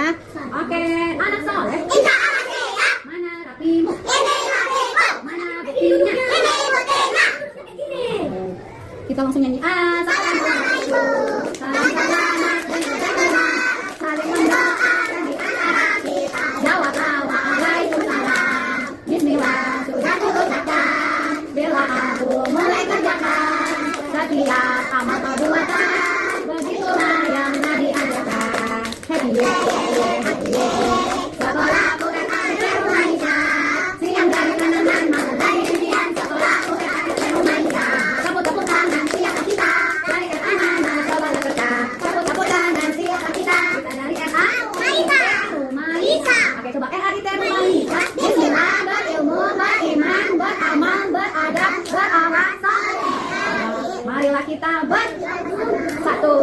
ya. Oke, anak soleh. Mana rapimu? Mana buktinya? Kita langsung nyanyi. Assalamualaikum. Salam saling mendoakan di antara kita. Jawab waalaikumsalam. Bismillah sudah kuucapkan. Bila aku mulai kerjakan setiap amal perbuatan, begitulah yang Nabi ajarkan. Happy birthday, happy birthday. Sekolahku kan ada rumahnya. Siang dari kanan, malam dari impian. Sekolahku kan ada rumahnya. Tepuk-tepuk tangan siapa kita? Dari anak-anak cobalah kerja. Tepuk-tepuk tangan siapa kita? Kita dari RA Rumaisa. Oke, coba RA di Rumaisa. Bismillah, berilmu, beriman, beramal, beradab, berakhlak saleh. Marilah kita bersatu.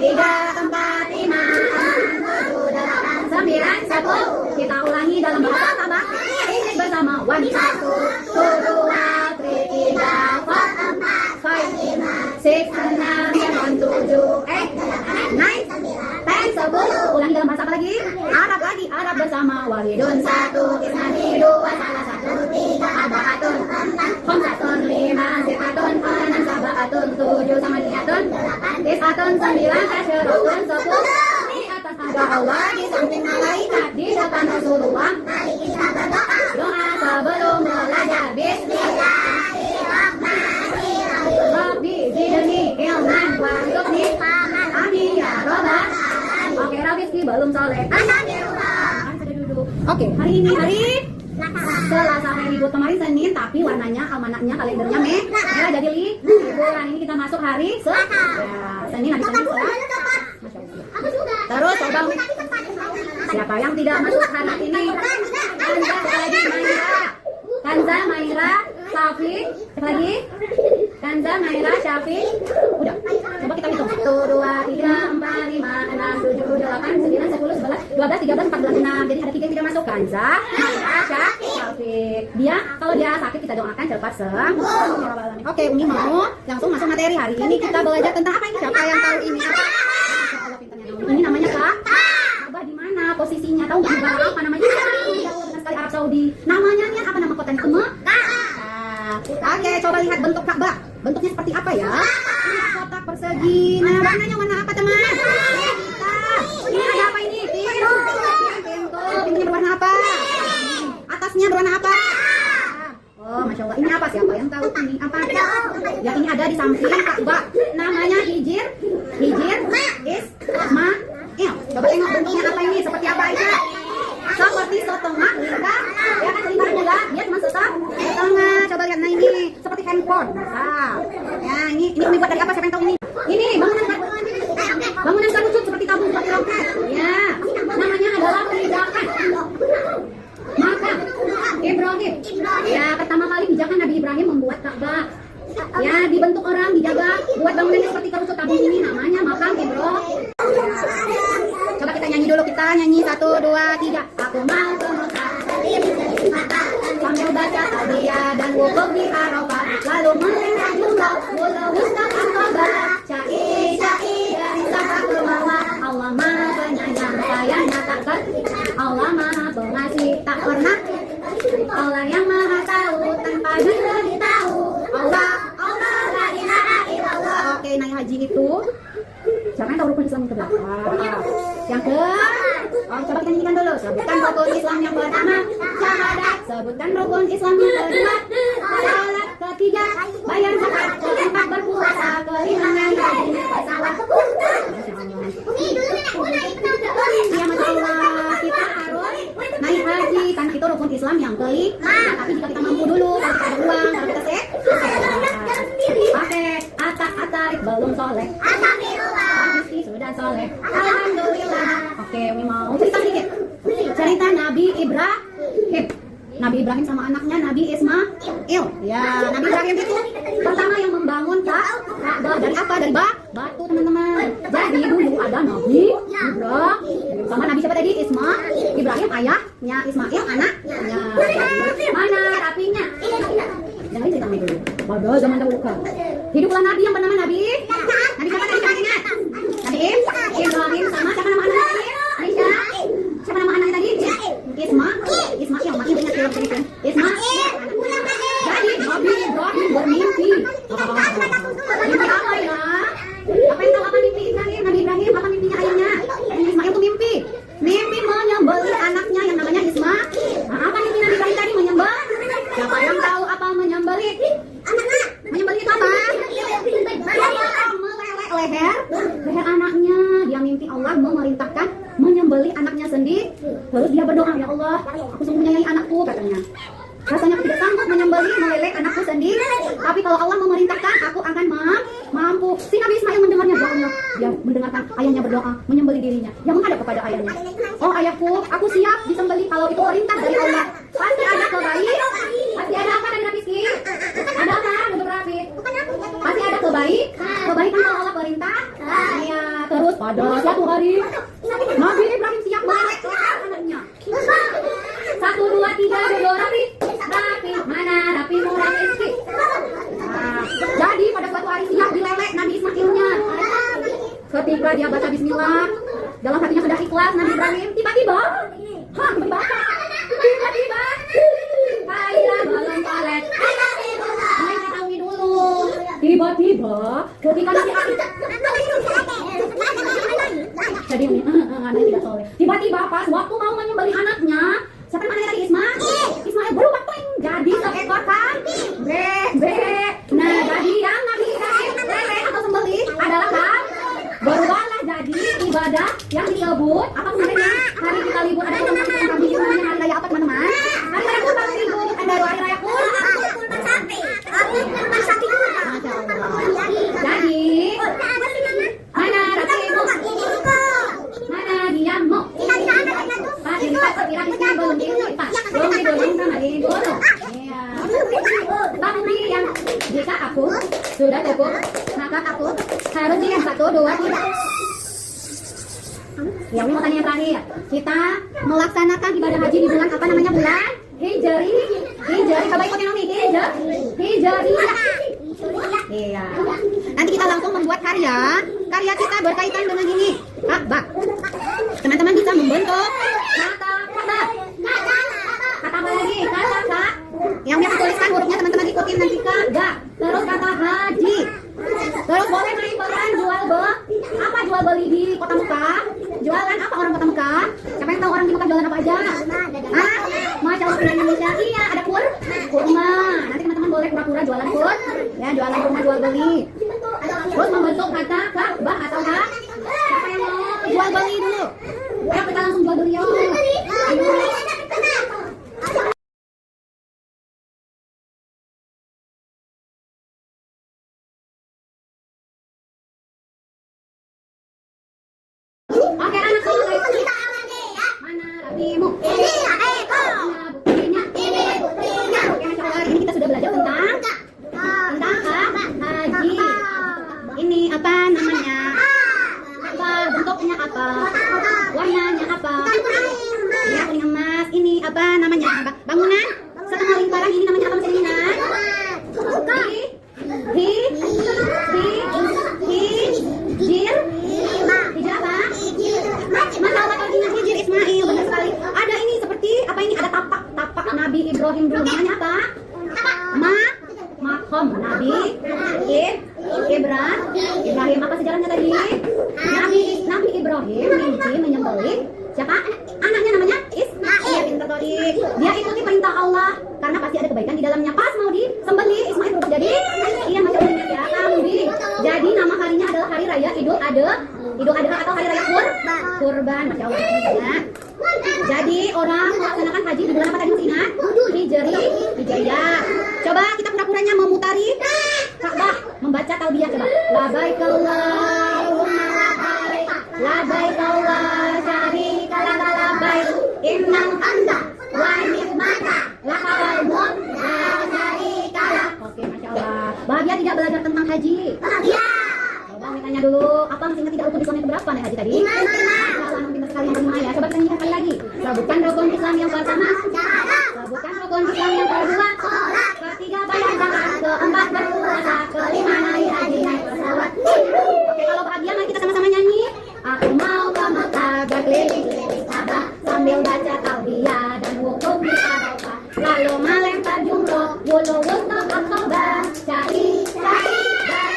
3, 4, 5, 6, 7, 8, 9, 10. Kita ulangi dalam bahasa Sabah. Ini bersama 1, 2, 3, 4, 5, 6, 7, 8, 9, 10, 10. Ulangi dalam bahasa apa lagi? Arab lagi. Arab bersama. Walidun 1, isnani 2, salah 1, 3, arba'atun, khamsatun, 5, sittatun, 6, sab'atun, 7 sama 9, 9, 9, asyratun, 10. Di atas ada Allah, di samping malaikat, di depan Rasulullah. Mari kita berdoa. Doa sebelum belajar. Bismillahirrahmanirrahim. Rabbi zidni ilman warzuqni fahaman. Amin ya rabbal alamin. Oke, Rizky belum soleh. Alhamdulillah. Oke, hari ini hari Selasa, hari libur. Kemarin Senin, tapi warnanya, almanaknya, kalendernya merah, jadi liburan. Ini kita masuk hari Selasa. Senin habis Senin Selasa. Terus coba siapa yang tidak masuk hari ini? Kanza lagi Maira. Kanza, Maira, Syafi. Siapa lagi? Kanza, Maira, Syafi. Udah. Coba kita hitung. 1, 2, 3, 4, 5, 6, 7, 8, 9, 10, 11, 12, 13, 14, 6. Jadi ada 3 yang tidak masuk. Kanza, Maira, Syafi. Dia, kalau dia sakit kita doakan cepat sembuh. Oke, Umi mau langsung masuk materi. Hari ini kita belajar tentang apa ini? Siapa yang tahu ini apa? Ini namanya Kak? Ka'bah di mana posisinya? Tahu nggak negara apa namanya? Jauh dengan sekali Arab Saudi. Namanya nih apa nama kotanya? Oke, coba lihat bentuk Ka'bah. Bentuknya seperti apa ya? Ini kotak persegi. Nah, warnanya warna apa teman? Ini ada apa ini? Pintu. Pintunya berwarna apa? Atasnya berwarna apa? Oh, Masya Allah. Ini apa? Siapa yang tahu ini apa? Ya, ini ada di samping Ka'bah. Namanya Hijir Ismail. Coba tengok bentuknya apa ini? Seperti apa Aisyah? Seperti setengah lingkar. Ya kan lingkar juga. Dia cuma setengah. Coba lihat, nah ini seperti handphone. Nah, ya ini buat dari apa? Siapa yang tahu ini? Ini bangunan kerucut seperti tabung seperti roket. Ya, namanya adalah pijakan makam Ibrahim. Ya, pertama kali pijakan Nabi Ibrahim membuat Ka'bah. Ya, dibentuk orang, dijaga, buat bangunannya seperti kerucut tabung ini, namanya makam Ibrahim. Coba kita nyanyi dulu, 1, 2, 3. Aku mau ke Mekah sambil baca hadiah dan wukuf di Arafah, lalu melintang jumlah Bulu Mustafa Aqabah. Syai dari Sabah ke Marwah. Allah Maha Penyayang, sayang nyatakan. Allah Maha Pengasih, tak pernah. Allah yang Maha Tahu, tanpa diberitahu. Allah la ilaha illallah. Oke, naik haji itu siapa yang tahu rukun Islam yang keberapa? Yang coba kita nyanyikan dulu. Sebutkan rukun Islam yang pertama, syahadat. Sebutkan rukun Islam yang kedua, salat. Ketiga, bayar zakat. Keempat, berpuasa. Kelima, haji. Pesawat. Ya, Masya Allah, kita harus naik haji. Kan itu rukun Islam yang kelima. Tapi jika kita mampu dulu, kalau kita ada uang, kalau kita sehat. Oke, Ata belum soleh. Rizky sudah soleh. Alhamdulillah. Oke, Umi mau cerita sedikit. Cerita Nabi Ibrahim. Nabi Ibrahim sama anaknya Nabi Ismail. Ya, Nabi Ibrahim itu pertama yang membangun Ka'bah. Dari apa? Dari batu, teman-teman. Jadi dulu ada Nabi Ibrahim sama Nabi siapa tadi? Ismail. Ibrahim ayahnya, Ismail anaknya. Mana rapinya? Jangan cerita dulu. Pada zaman dahulu kan. Hiduplah Nabi yang bernama Nabi siapa tadi? Nabi Ibrahim sama siapa nama anaknya? Aisyah. menyembelih anaknya sendiri. Terus dia berdoa, ya Allah, aku sungguh menyayangi anakku, katanya. Rasanya aku tidak sanggup menyembelih, meleleh anakku sendiri. Tapi kalau Allah memerintahkan, aku akan mampu. Si Nabi Ismail mendengarnya doanya. Dia mendengarkan ayahnya berdoa, menyembelih dirinya. Dia menghadap kepada ayahnya. Oh ayahku, aku siap disembelih kalau itu perintah dari Allah. Pasti ada kebaikan. Pasti ada apa dari Rizki? Ada apa? Untuk Rafi? Pasti ada kebaikan kalau Allah perintah. Ya, terus pada suatu hari Nabi Ibrahim siap meleleh anaknya. 1, 2, 3, jodoh Rafi. Rafi, mana Rafi murah Rizki? Nah, jadi pada suatu hari siap dileleh Nabi Ismailnya. Ketika dia baca bismillah, dalam hatinya sudah ikhlas Nabi Ibrahim, tiba-tiba kayak balon palet. Ini ketahui dulu. Tiba-tiba ketika Nabi jadi ini anaknya tidak soleh. Tiba-tiba pas waktu mau menyembelih anaknya, siapa yang mana tadi Ismail berubah pling jadi seekor kambing. Nah jadi yang Nabi Ibrahim leleh atau sembelih adalah kambing. Berubahlah jadi ibadah yang disebut apa sebenarnya hari kita libur ada yang namanya kambing itu namanya hari raya apa teman-teman? Hari raya kurban libur ada hari raya kurban sapi. Masya Allah. Jadi mana rapimu? Mana diammu? Pak dilipat sekira di sini belum dilipat, belum didorong sama ibu. Iya. Tapi yang jika aku sudah cukup, maka aku harus yang 1, 2, 3. Ya, ini mau tanya yang terakhir. Kita melaksanakan ibadah haji di bulan apa namanya bulan? Hijri. Coba ikutin Umi. Hijri. Iya. Nanti kita langsung membuat karya. Karya kita berkaitan dengan ini. Ka'bah. Teman-teman bisa membentuk kata-kata. Kata apa lagi? Kata-kata. Yang biasa tuliskan hurufnya teman-teman ikutin nanti Ka'bah. Terus kata haji. Terus boleh main peran jual beli di Kota Mekah. Jualan apa orang Kota Mekah? Siapa yang tahu orang di Mekah jualan apa aja? Masya Allah di Indonesia. Iya, ada kurma. Nanti teman-teman boleh pura-pura jualan ya, jualan kurma jual beli. Terus membentuk kata Ka'bah atau siapa yang mau jual beli dulu? Ayo kita langsung jual beli yuk. Oke anak soleh, mana rapimu? Ini buktinya. Oke Masya Allah, ini kita sudah belajar tentang haji. Ini apa namanya? Apa bentuknya apa? Warnanya apa? Ya kuning emas. Ini apa namanya? Bangunan setengah lingkaran ini namanya apa mesin lingkaran? Hijir apa? Masya Allah kalau ingat hijir Ismail, benar sekali. Ada ini seperti apa ini? Ada tapak Nabi Ibrahim dulu. Namanya apa? Makom Nabi Ibrahim. Apa sejarahnya tadi? Nabi Ibrahim mimpi menyembelih siapa? Anaknya namanya Ismail. Dia ikuti perintah Allah karena pasti ada kebaikan di dalamnya. Pas mau disembelih Ismail berubah jadi macam ini ya kambing. Jadi nama harinya adalah hari raya Idul Adha atau hari raya kurban. Masya Allah ya. Jadi orang melaksanakan haji di bulan apa tadi masih ingat? Hijriyah. Coba kita pura-puranya memutari Ka'bah, membaca talbiyah coba. Labbaik Allahumma labbaik la syarika laka labbaik innal hamda wa ni'mata lakal mulk la syarika lak. Oke, Masya Allah. Bahagia tidak belajar tentang haji? Bahagia. Coba tanya dulu, apa masih ingat tidak rukun Islam yang berapa naik haji tadi? 5. Kalau pintar sekali yang kelima ya. Coba kita nyanyikan sekali lagi. Sebutkan rukun Islam yang pertama. Sebutkan rukun Islam yang kedua. Ketiga bayar zakat. Keempat berpuasa. Kelima naik haji naik pesawat. Oke, kalau bahagia mari kita sama-sama nyanyi. Aku mau ke Mekah berkeliling Ka'bah sambil baca talbiyah dan wukuf di Arafah. Lalu melempar jumroh bulu wukuf Aqabah. Cari dari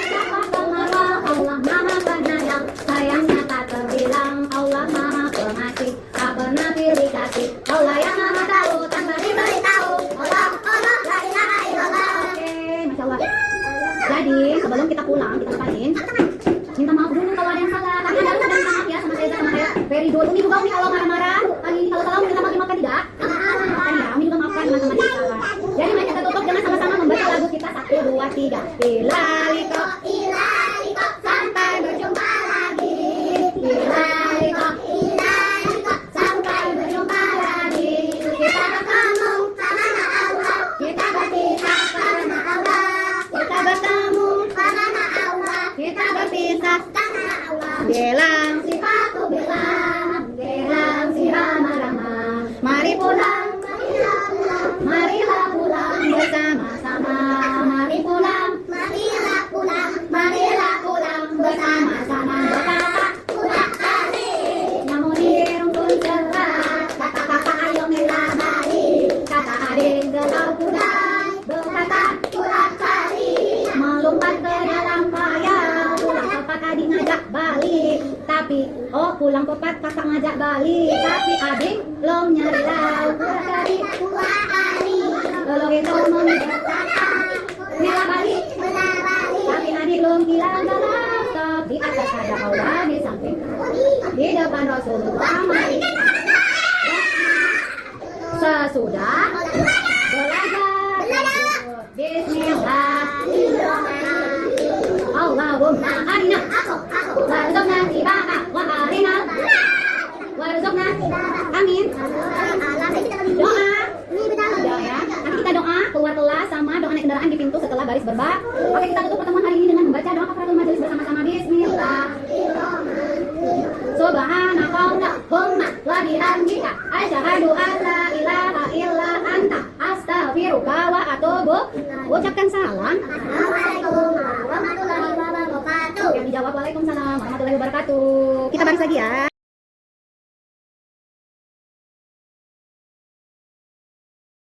siapa pengarah Allah Maha Penyayang. Sayangnya tak terbilang Allah Maha Pengasih. Tak pernah pilih kasih Allah yang Maha Tahu tanpa diberitahu. Allah la ilaha illallah. Oke, Masya Allah. Jadi sebelum kita pulang kita lupain minta maaf dulu kalau ada yang salah. Karena ada minta maaf ya sama saya sama kayak Ferry dulu. Ini juga Umi kalau tiga. Ilaliko, sampai berjumpa lagi. Ilaliko, sampai berjumpa lagi. Kita bertemu karena Allah. Kita berpisah karena Allah. Kita bertemu karena Allah. Kita berpisah karena Allah. Belang si Patu belang, belang si Rama-Rama. Mari pulang, marilah pulang bersama-sama. Mari pulang, marilah pulang bersama-sama. Betapa udah kali, namun di rumpun cerah. Kata-kata ayo mila balik, kata adik gelau kudai. Berkata udah kali, melompat ke dalam payah. Pulang pepat adik ngajak balik, tapi pulang pepat kakak ngajak balik. Tapi adik belum nyari lau. Udah kali, kalau itu berkata mila balik, tapi adik belum gila galau. Di atas ada Allah, di samping, di depan Rasulullah. Mari sesudah belajar Bismillah, Allahumma arina warzuqna tiba'a wa arina warzuqna. Amin. Doa ya. Nanti kita doa keluar kelas sama doa naik kendaraan di pintu setelah baris berbak. Oke, kita tutup pertemuan hari ini dengan membaca doa kafaratul majelis bersama-sama. Bismillah. Subhanakallahumma wa bihamdika asyhadu an la ilaha illa anta astaghfiruka wa atubu. Ucapkan salam. Assalamualaikum warahmatullahi wabarakatuh. Yang dijawab waalaikumsalam warahmatullahi wabarakatuh. Kita baris lagi ya.